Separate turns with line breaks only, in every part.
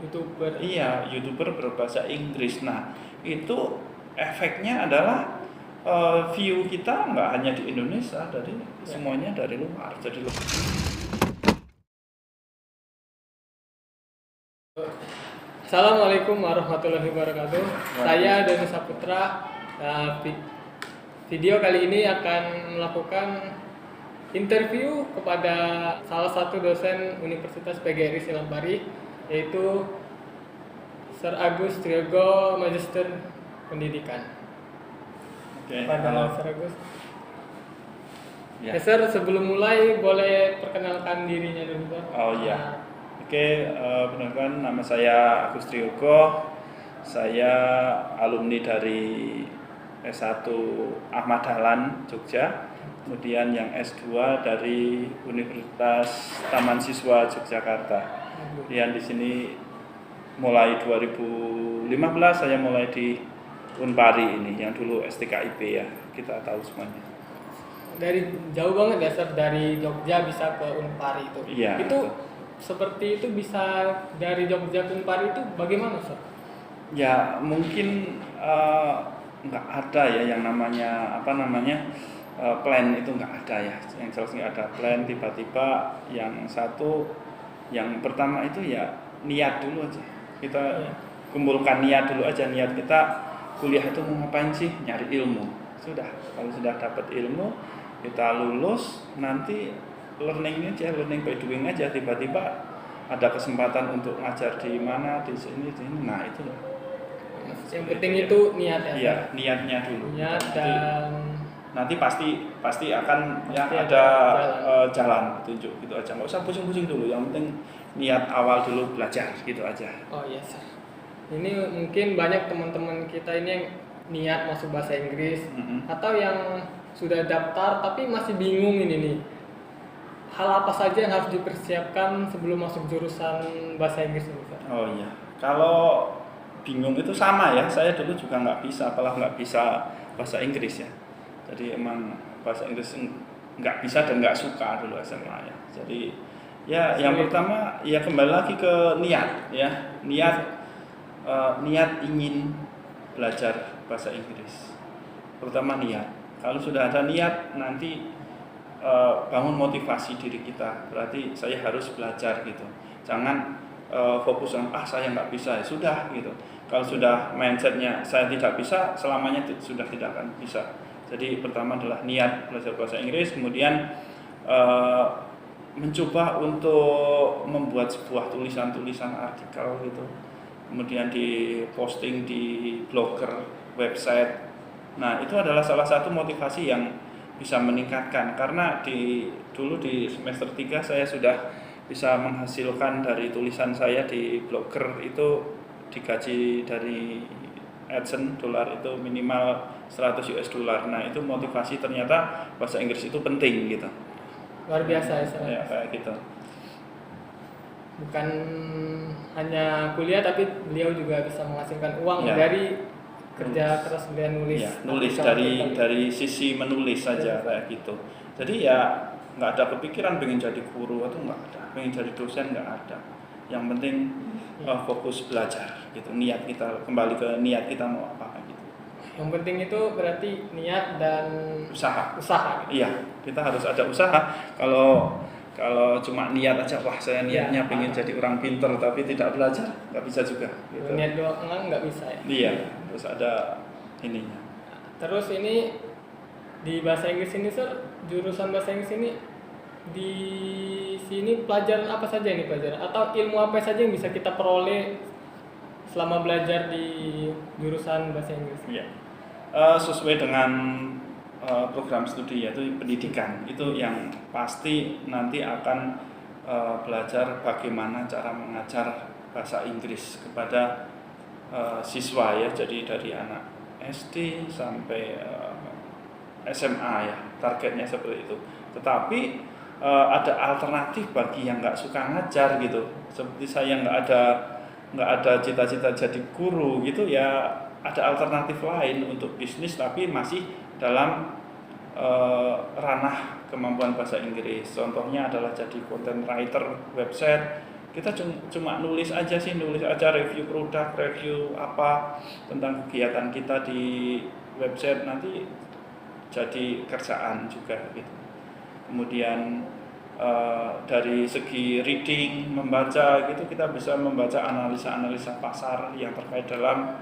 YouTuber.
Iya, YouTuber berbahasa Inggris. Nah, itu efeknya adalah view kita nggak hanya di Indonesia, dari semuanya dari luar. Jadi
Assalamualaikum warahmatullahi wabarakatuh. Saya Doni Saputra. Video kali ini akan melakukan interview kepada salah satu dosen Universitas PGRI Silampari, yaitu Sir Agus Triyogo, Magister Pendidikan.
Oke,
Pada
halo.
Sir Agus.
Ya.
Ya, Sir, sebelum mulai boleh perkenalkan dirinya dulu, Sir.
Oh iya. Oke, perkenalkan, nama saya Agus Triyogo. Saya alumni dari S1 Ahmad Dahlan, Jogja. Kemudian yang S2 dari Universitas Taman Siswa Yogyakarta. Kemudian di sini mulai 2015 saya mulai di Unpari ini, yang dulu STKIP ya, kita tahu semuanya.
Dari jauh banget ya, Sir, dari Jogja bisa ke Unpari itu.
Iya.
Itu seperti itu bisa dari Jogja ke Unpari itu bagaimana, Sir?
Ya mungkin nggak ada ya yang namanya plan, itu nggak ada ya. Yang jelas nggak ada plan. Tiba-tiba yang pertama itu ya niat dulu aja. Kita kumpulkan niat dulu aja. Niat kita kuliah itu mau ngapain sih? Nyari ilmu. Sudah, kalau sudah dapat ilmu, kita lulus, nanti learning by doing aja. Tiba-tiba ada kesempatan untuk ngajar di mana, di sini. Nah itu loh.
Yang penting itu niat ya.
Iya, niatnya dulu.
Niat dan
nanti pasti akan ya
pasti
ada
jalan.
jalan petunjuk gitu aja. Nggak usah pusing-pusing dulu. Yang penting niat awal dulu, belajar gitu aja.
Oh iya, Sir. Ini mungkin banyak teman-teman kita ini yang niat masuk bahasa Inggris, atau yang sudah daftar tapi masih bingung ini nih. Hal apa saja yang harus dipersiapkan sebelum masuk jurusan bahasa Inggris ini, Sir?
Oh iya. Kalau bingung itu sama ya. Saya dulu juga nggak bisa bahasa Inggris ya. Jadi emang bahasa Inggris nggak bisa dan nggak suka dulu SMA ya. Jadi ya yang pertama ya kembali lagi ke niat ya. Niat ingin belajar bahasa Inggris. Pertama niat. Kalau sudah ada niat, nanti bangun motivasi diri kita. Berarti saya harus belajar gitu. Jangan fokus saya nggak bisa, ya sudah gitu. Kalau sudah mindsetnya saya tidak bisa, selamanya sudah tidak akan bisa. Jadi pertama adalah niat belajar bahasa Inggris, kemudian mencoba untuk membuat sebuah tulisan artikel gitu. Kemudian diposting di blogger, website. Nah, itu adalah salah satu motivasi yang bisa meningkatkan, karena dulu di semester 3 saya sudah bisa menghasilkan dari tulisan saya di blogger itu digaji dari AdSense dolar itu minimal 100 US dollar. Nah, itu motivasi ternyata bahasa Inggris itu penting gitu.
Luar biasa ya, Sir.
Ya, kayak gitu.
Bukan hanya kuliah, tapi beliau juga bisa menghasilkan uang dari kerja keras beliau nulis.
Ya, nulis dari sisi menulis saja kayak gitu. Jadi ya nggak ada kepikiran pengen jadi guru atau nggak ada, pengen jadi dosen nggak ada. Yang penting fokus belajar gitu. Niat kita, kembali ke niat kita mau apa gitu.
Yang penting itu berarti niat dan
usaha.
Gitu.
Iya, kita harus ada usaha. Kalau cuma niat aja, wah saya niatnya pengen jadi orang pinter tapi tidak belajar, nggak bisa juga. Gitu.
Niat doang nggak bisa ya.
Iya, terus ada ininya.
Terus ini di bahasa Inggris ini, Sir, jurusan bahasa Inggris ini di sini pelajaran apa saja ini pelajaran atau ilmu apa saja yang bisa kita peroleh selama belajar di jurusan bahasa Inggris?
Iya. Sesuai dengan program studi yaitu pendidikan, itu yang pasti nanti akan belajar bagaimana cara mengajar bahasa Inggris kepada siswa ya, jadi dari anak SD sampai SMA ya, targetnya seperti itu. Tetapi ada alternatif bagi yang nggak suka ngajar gitu, seperti saya nggak ada cita-cita jadi guru gitu ya, ada alternatif lain untuk bisnis tapi masih dalam ranah kemampuan bahasa Inggris. Contohnya adalah jadi content writer website, kita cuma nulis aja review produk, review apa tentang kegiatan kita di website, nanti jadi kerjaan juga gitu. Kemudian dari segi reading, membaca gitu, kita bisa membaca analisa pasar yang terkait dalam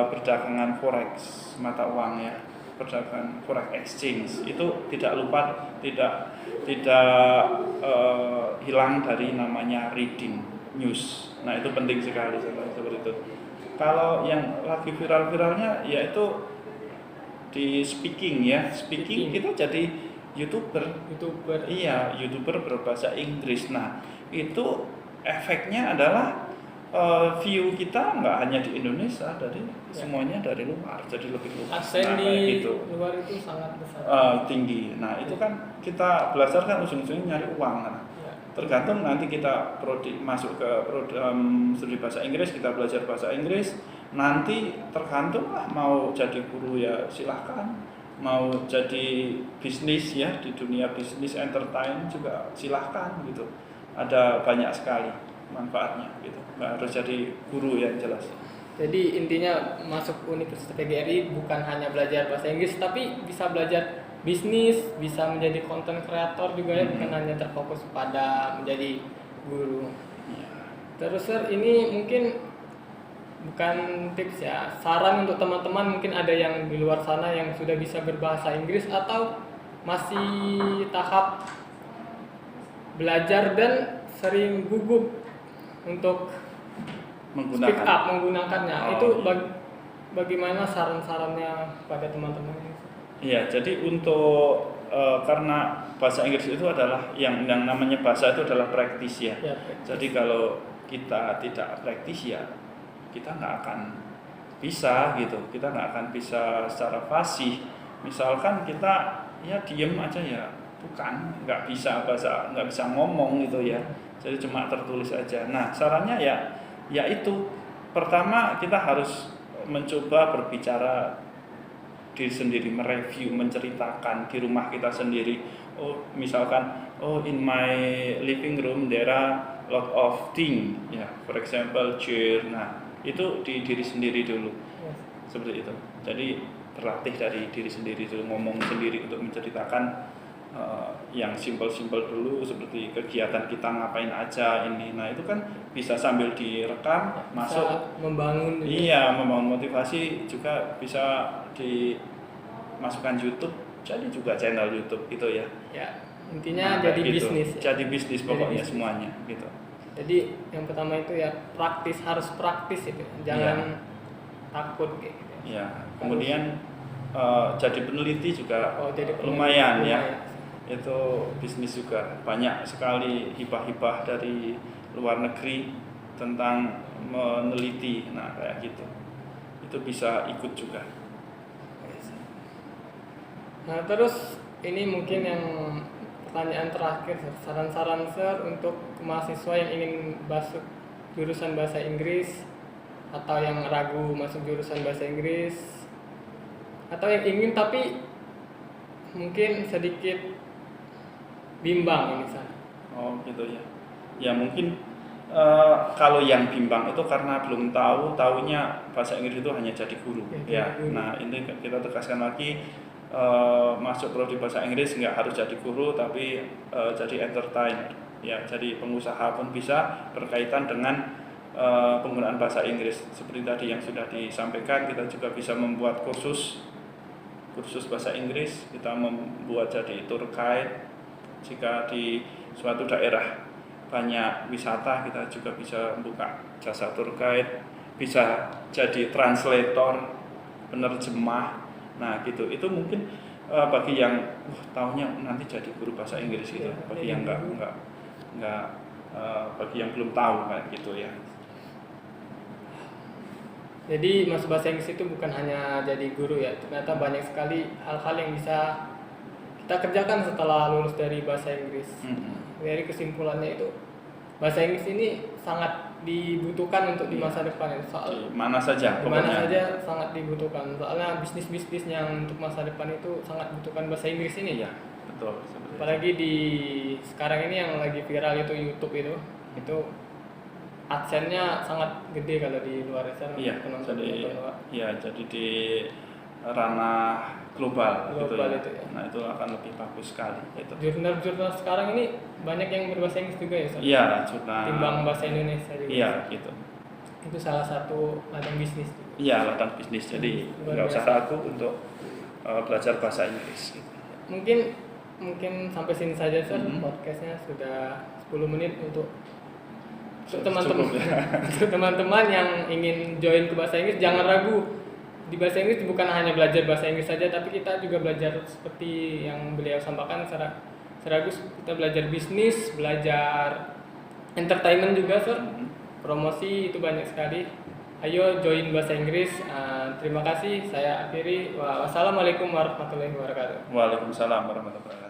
perdagangan forex, mata uang ya, perdagangan forex exchange. Itu tidak hilang dari namanya reading news. Nah, itu penting sekali seperti itu. Kalau yang lagi viral-viralnya yaitu di speaking ya, speaking kita jadi YouTuber. Iya, YouTuber berbahasa Inggris. Nah, itu efeknya adalah view kita nggak hanya di Indonesia, semuanya dari luar, jadi lebih luas.
Aksen di luar itu sangat besar.
Tinggi. Nah, itu kan kita belajar kan ujung-ujungnya nyari uang kan. Tergantung nanti kita masuk ke program studi bahasa Inggris, kita belajar bahasa Inggris, nanti tergantung lah mau jadi guru ya silahkan, mau jadi bisnis ya di dunia bisnis entertain juga silahkan gitu. Ada banyak sekali manfaatnya gitu. Nggak harus jadi guru yang jelas.
Jadi intinya masuk Universitas PGRI bukan hanya belajar bahasa Inggris, tapi bisa belajar bisnis, bisa menjadi content creator juga ya, bukan hanya terfokus pada menjadi guru. Terus Sir, ini mungkin bukan tips ya, saran untuk teman-teman, mungkin ada yang di luar sana yang sudah bisa berbahasa Inggris atau masih tahap belajar dan sering gugup untuk speak up menggunakannya. Itu bagaimana saran-sarannya pada teman-teman?
Iya, jadi untuk karena bahasa Inggris itu adalah yang namanya bahasa itu adalah praktis ya. Jadi kalau kita tidak praktis ya kita nggak akan bisa gitu. Kita nggak akan bisa secara fasih. Misalkan kita ya diem aja ya, bukan nggak bisa ngomong gitu ya. Jadi cuma tertulis aja. Nah, sarannya ya itu pertama kita harus mencoba berbicara diri sendiri, mereview, menceritakan di rumah kita sendiri. Misalkan in my living room there are lot of things ya, for example chair. Nah, itu di diri sendiri dulu. Seperti itu. Jadi terlatih dari diri sendiri dulu, ngomong sendiri untuk menceritakan yang simpel-simpel dulu, seperti kegiatan kita ngapain aja ini. Nah, itu kan bisa sambil direkam, masuk
membangun.
Iya, membangun motivasi, juga bisa dimasukkan YouTube, jadi juga channel YouTube gitu ya.
Ya, intinya jadi gitu. Bisnis.
Jadi bisnis pokoknya semuanya gitu.
Jadi yang pertama itu ya harus praktis itu. Jangan takut gitu.
Ya, kemudian jadi peneliti juga lumayan ya. Itu bisnis juga, banyak sekali hibah-hibah dari luar negeri tentang meneliti. Nah, kayak gitu. Itu bisa ikut juga.
Nah, terus ini mungkin yang pertanyaan terakhir, saran-saran Sir untuk mahasiswa yang ingin masuk jurusan bahasa Inggris atau yang ragu masuk jurusan bahasa Inggris atau yang ingin tapi mungkin sedikit bimbang ini Sir.
Oh gitu ya. Ya mungkin kalau yang bimbang itu karena belum tahunya bahasa Inggris itu hanya jadi guru. Ya. Nah, ini kita tegaskan lagi. Masuk prodi bahasa Inggris nggak harus jadi guru, tapi jadi entertainer ya, jadi pengusaha pun bisa berkaitan dengan penggunaan bahasa Inggris. Seperti tadi yang sudah disampaikan, kita juga bisa membuat kursus bahasa Inggris, kita membuat jadi tour guide. Jika di suatu daerah banyak wisata, kita juga bisa buka jasa tour guide, bisa jadi translator, penerjemah. Nah gitu, itu mungkin bagi yang tahunya nanti jadi guru bahasa Inggris gitu. Bagi yang enggak bagi yang belum tahu kayak gitu ya.
Jadi masuk bahasa Inggris itu bukan hanya jadi guru ya, ternyata banyak sekali hal-hal yang bisa kita kerjakan setelah lulus dari bahasa Inggris. Dari kesimpulannya itu bahasa Inggris ini sangat dibutuhkan untuk di masa depan ya.
Soal mana saja
sangat dibutuhkan. Soalnya bisnis yang untuk masa depan itu sangat butuhkan bahasa Inggris ini.
Ya, betul.
Apalagi di sekarang ini yang lagi viral itu YouTube itu. Itu AdSense-nya sangat gede kalau di luar sana.
Iya, jadi di ranah global gitu ya.
Itu ya.
Nah, itu akan lebih bagus sekali gitu.
Jurnal-jurnal sekarang ini banyak yang berbahasa Inggris juga ya, Sir?
Iya, jurnal.
Timbang bahasa Indonesia juga.
Iya, gitu.
Itu salah satu ladang bisnis.
Iya, ladang bisnis. Jadi nggak usah ragu untuk belajar bahasa Inggris. Gitu.
Mungkin sampai sini saja, Sir. Podcastnya sudah 10 menit untuk teman-teman untuk teman-teman yang ingin join ke bahasa Inggris, jangan ragu. Di bahasa Inggris bukan hanya belajar bahasa Inggris saja, tapi kita juga belajar seperti yang beliau sampaikan secara Agus, kita belajar bisnis, belajar entertainment juga, Sir. Promosi itu banyak sekali. Ayo join bahasa Inggris. Terima kasih, saya akhiri. Wassalamualaikum warahmatullahi wabarakatuh.
Waalaikumsalam warahmatullahi wabarakatuh.